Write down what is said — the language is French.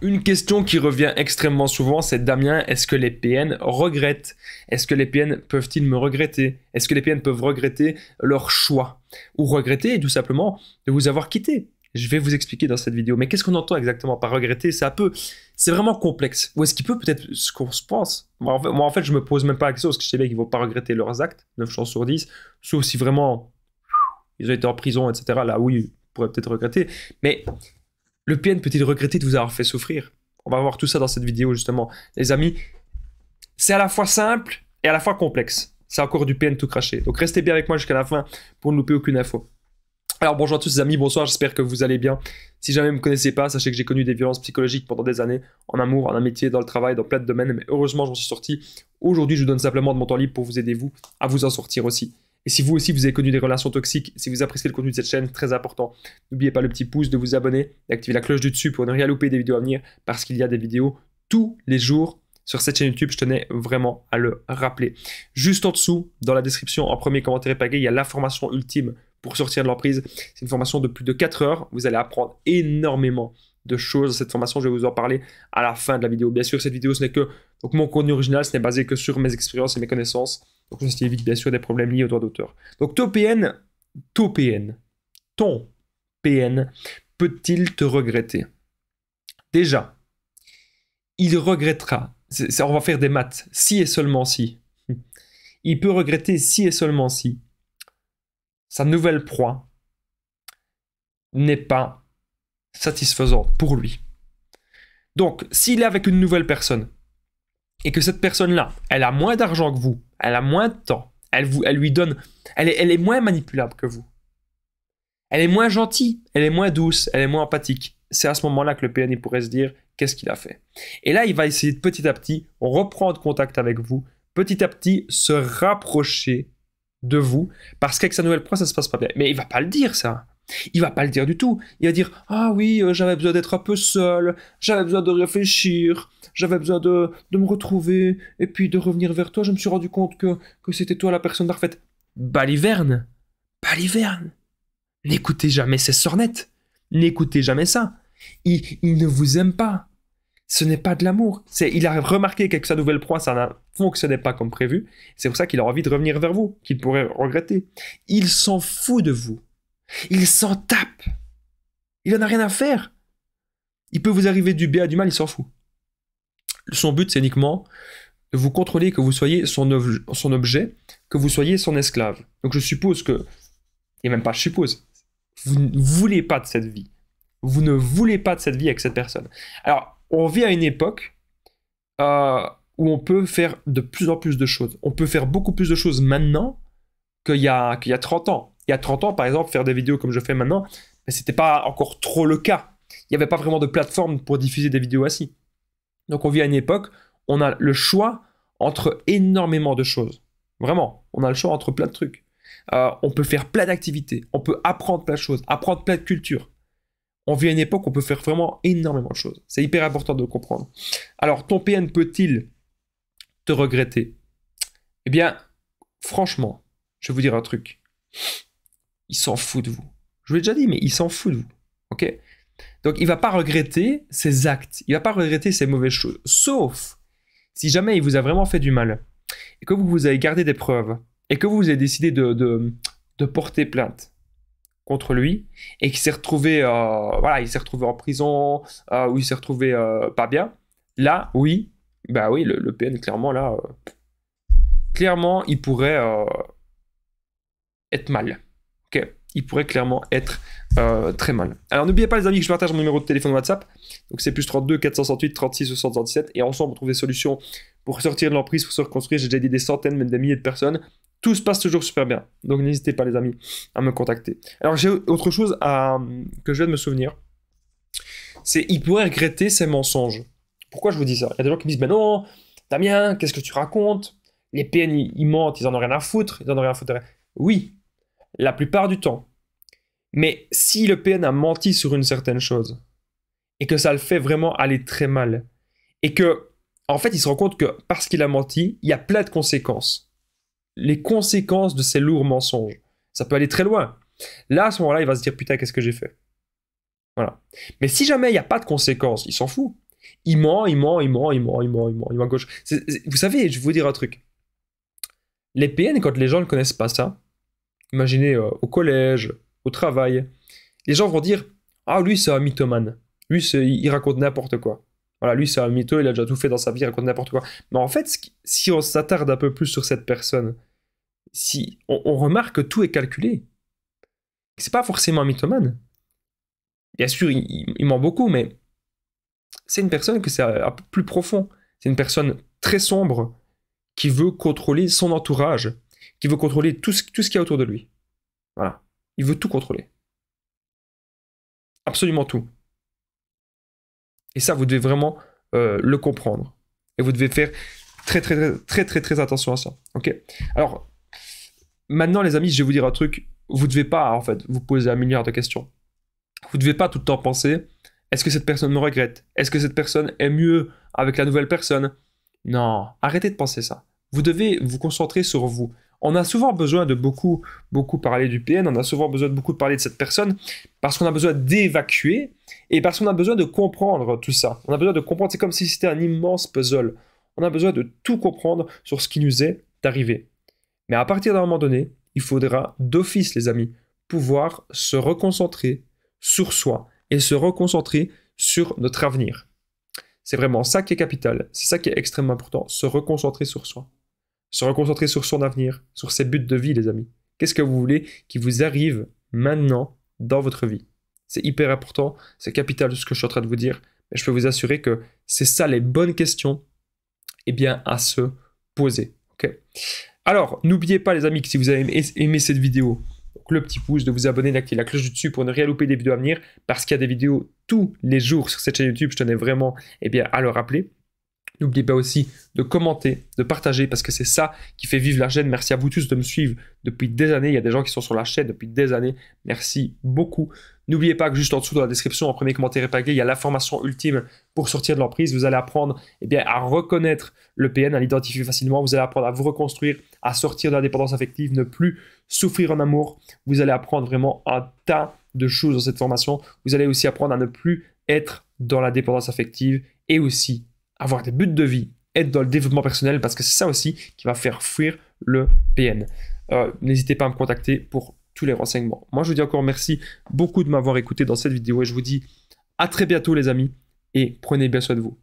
Une question qui revient extrêmement souvent, c'est Damien, est-ce que les PN regrettent? Est-ce que les PN peuvent-ils me regretter? Est-ce que les PN peuvent regretter leur choix? Ou regretter tout simplement de vous avoir quitté? Je vais vous expliquer dans cette vidéo. Mais qu'est-ce qu'on entend exactement par regretter? C'est vraiment complexe. Ou est-ce qu'il peut peut-être ce qu'on se pense? Moi, en fait, je me pose même pas la question parce que je sais bien qu'ils vont pas regretter leurs actes, 9 chances sur 10, sauf si vraiment ils ont été en prison, etc. Là, oui, ils pourraient peut-être regretter. Mais le PN peut-il regretter de vous avoir fait souffrir? On va voir tout ça dans cette vidéo, justement. Les amis, c'est à la fois simple et à la fois complexe. C'est encore du PN tout craché. Donc restez bien avec moi jusqu'à la fin pour ne louper aucune info. Alors bonjour à tous les amis, bonsoir, j'espère que vous allez bien. Si jamais vous ne me connaissez pas, sachez que j'ai connu des violences psychologiques pendant des années, en amour, en amitié, dans le travail, dans plein de domaines, mais heureusement j'en suis sorti. Aujourd'hui je vous donne simplement de mon temps libre pour vous aider vous à vous en sortir aussi. Et si vous aussi vous avez connu des relations toxiques, si vous appréciez le contenu de cette chaîne, très important, n'oubliez pas le petit pouce, de vous abonner, d'activer la cloche du dessus pour ne rien louper des vidéos à venir, parce qu'il y a des vidéos tous les jours sur cette chaîne YouTube, je tenais vraiment à le rappeler. Juste en dessous, dans la description, en premier commentaire épinglé, il y a la formation ultime pour sortir de l'emprise. C'est une formation de plus de 4 heures. Vous allez apprendre énormément de choses. Cette formation, je vais vous en parler à la fin de la vidéo. Bien sûr, cette vidéo, ce n'est que donc mon contenu original, ce n'est basé que sur mes expériences et mes connaissances. Donc, ceci évite bien sûr des problèmes liés aux droits d'auteur. Donc, ton PN peut-il te regretter? Déjà, il regrettera. On va faire des maths. Si et seulement si. Il peut regretter si et seulement si sa nouvelle proie n'est pas satisfaisante pour lui. Donc, s'il est avec une nouvelle personne et que cette personne-là, elle a moins d'argent que vous, elle a moins de temps, elle lui donne, elle est moins manipulable que vous, elle est moins gentille, elle est moins douce, elle est moins empathique. C'est à ce moment-là que le PN pourrait se dire qu'est-ce qu'il a fait. Et là, il va essayer de petit à petit reprendre contact avec vous, petit à petit se rapprocher de vous, parce qu'avec sa nouvelle proie, ça se passe pas bien. Mais il va pas le dire, ça. Il va pas le dire du tout. Il va dire ah oui, j'avais besoin d'être un peu seul, j'avais besoin de réfléchir, j'avais besoin de me retrouver, et puis de revenir vers toi. Je me suis rendu compte que c'était toi la personne parfaite. Baliverne. N'écoutez jamais ces sornettes. N'écoutez jamais ça. Il ne vous aime pas. Ce n'est pas de l'amour. Il a remarqué qu'avec sa nouvelle proie, ça ne fonctionnait pas comme prévu. C'est pour ça qu'il a envie de revenir vers vous, qu'il pourrait regretter. Il s'en fout de vous. Il s'en tape. Il n'en a rien à faire. Il peut vous arriver du bien, du mal, il s'en fout. Son but, c'est uniquement de vous contrôler, que vous soyez son objet, que vous soyez son esclave. Donc je suppose que, et même pas je suppose, vous ne voulez pas de cette vie. Vous ne voulez pas de cette vie avec cette personne. Alors, on vit à une époque où on peut faire de plus en plus de choses. On peut faire beaucoup plus de choses maintenant qu'il y a 30 ans. Il y a 30 ans, par exemple, faire des vidéos comme je fais maintenant, ce n'était pas encore trop le cas. Il n'y avait pas vraiment de plateforme pour diffuser des vidéos ainsi. Donc on vit à une époque où on a le choix entre énormément de choses. Vraiment, on a le choix entre plein de trucs. On peut faire plein d'activités, on peut apprendre plein de choses, apprendre plein de cultures. On vit à une époque où on peut faire vraiment énormément de choses. C'est hyper important de le comprendre. Alors, ton PN peut-il te regretter? Eh bien, franchement, je vais vous dire un truc. Il s'en fout de vous. Je vous l'ai déjà dit, mais il s'en fout de vous. Ok? Donc, il ne va pas regretter ses actes. Il ne va pas regretter ses mauvaises choses. Sauf si jamais il vous a vraiment fait du mal et que vous avez gardé des preuves et que vous avez décidé de porter plainte contre lui et qu'il s'est retrouvé il s'est retrouvé en prison ou il s'est retrouvé pas bien, là oui, bah oui, le PN clairement là clairement il pourrait être mal. Ok, il pourrait clairement être très mal. Alors n'oubliez pas les amis que je partage mon numéro de téléphone WhatsApp, donc c'est plus 32 468 36 77, et ensemble on trouve des solutions pour sortir de l'emprise, pour se reconstruire. J'ai déjà dit des centaines, même des milliers de personnes. Tout se passe toujours super bien. Donc n'hésitez pas les amis à me contacter. Alors j'ai autre chose que je viens de me souvenir. C'est il pourrait regretter ses mensonges. Pourquoi je vous dis ça? Il y a des gens qui me disent, mais non, Damien, qu'est-ce que tu racontes? Les PN, ils mentent, ils en ont rien à foutre. Ils en ont rien à foutre. Oui, la plupart du temps. Mais si le PN a menti sur une certaine chose, et que ça le fait vraiment aller très mal, et que, en fait, il se rend compte que parce qu'il a menti, il y a plein de conséquences. Les conséquences de ces lourds mensonges. Ça peut aller très loin. Là, à ce moment-là, il va se dire, putain, qu'est-ce que j'ai fait? Voilà. Mais si jamais il n'y a pas de conséquences, il s'en fout. Il ment, il ment, il ment, il ment, il ment, il ment, il ment à gauche. Vous savez, je vais vous dire un truc. Les PN, quand les gens ne connaissent pas ça, imaginez au collège, au travail, les gens vont dire ah, lui, c'est un mythomane. Lui, il raconte n'importe quoi. Voilà, lui, c'est un mytho, il a déjà tout fait dans sa vie, il raconte n'importe quoi. Mais en fait, si on s'attarde un peu plus sur cette personne, si on remarque que tout est calculé, c'est pas forcément un mythomane. Bien sûr, il ment beaucoup, mais c'est une personne que c'est un peu plus profond. C'est une personne très sombre qui veut contrôler son entourage, qui veut contrôler tout ce qu'il y a autour de lui. Voilà. Il veut tout contrôler. Absolument tout. Et ça, vous devez vraiment le comprendre. Et vous devez faire très attention à ça. Ok. Alors, maintenant, les amis, je vais vous dire un truc. Vous ne devez pas, en fait, vous poser un milliard de questions. Vous ne devez pas tout le temps penser, est-ce que cette personne me regrette? Est-ce que cette personne est mieux avec la nouvelle personne? Non, arrêtez de penser ça. Vous devez vous concentrer sur vous. On a souvent besoin de beaucoup parler du PN, on a souvent besoin de beaucoup parler de cette personne, parce qu'on a besoin d'évacuer, et parce qu'on a besoin de comprendre tout ça. On a besoin de comprendre, c'est comme si c'était un immense puzzle. On a besoin de tout comprendre sur ce qui nous est arrivé. Mais à partir d'un moment donné, il faudra d'office, les amis, pouvoir se reconcentrer sur soi et se reconcentrer sur notre avenir. C'est vraiment ça qui est capital, c'est ça qui est extrêmement important, se reconcentrer sur soi. Se reconcentrer sur son avenir, sur ses buts de vie, les amis. Qu'est-ce que vous voulez qui vous arrive maintenant dans votre vie? C'est hyper important, c'est capital ce que je suis en train de vous dire, mais je peux vous assurer que c'est ça les bonnes questions à se poser. Okay. Alors, n'oubliez pas les amis que si vous avez aimé cette vidéo, donc le petit pouce, de vous abonner, d'activer la cloche du dessus pour ne rien louper des vidéos à venir, parce qu'il y a des vidéos tous les jours sur cette chaîne YouTube, je tenais vraiment à le rappeler. N'oubliez pas aussi de commenter, de partager, parce que c'est ça qui fait vivre la chaîne. Merci à vous tous de me suivre depuis des années. Il y a des gens qui sont sur la chaîne depuis des années. Merci beaucoup. N'oubliez pas que juste en dessous dans la description, en premier commentaire épinglé, il y a la formation ultime pour sortir de l'emprise. Vous allez apprendre à reconnaître le PN, à l'identifier facilement. Vous allez apprendre à vous reconstruire, à sortir de la dépendance affective, ne plus souffrir en amour. Vous allez apprendre vraiment un tas de choses dans cette formation. Vous allez aussi apprendre à ne plus être dans la dépendance affective et aussi avoir des buts de vie, être dans le développement personnel, parce que c'est ça aussi qui va faire fuir le PN. N'hésitez pas à me contacter pour tous les renseignements. Moi, je vous dis encore merci beaucoup de m'avoir écouté dans cette vidéo et je vous dis à très bientôt les amis et prenez bien soin de vous.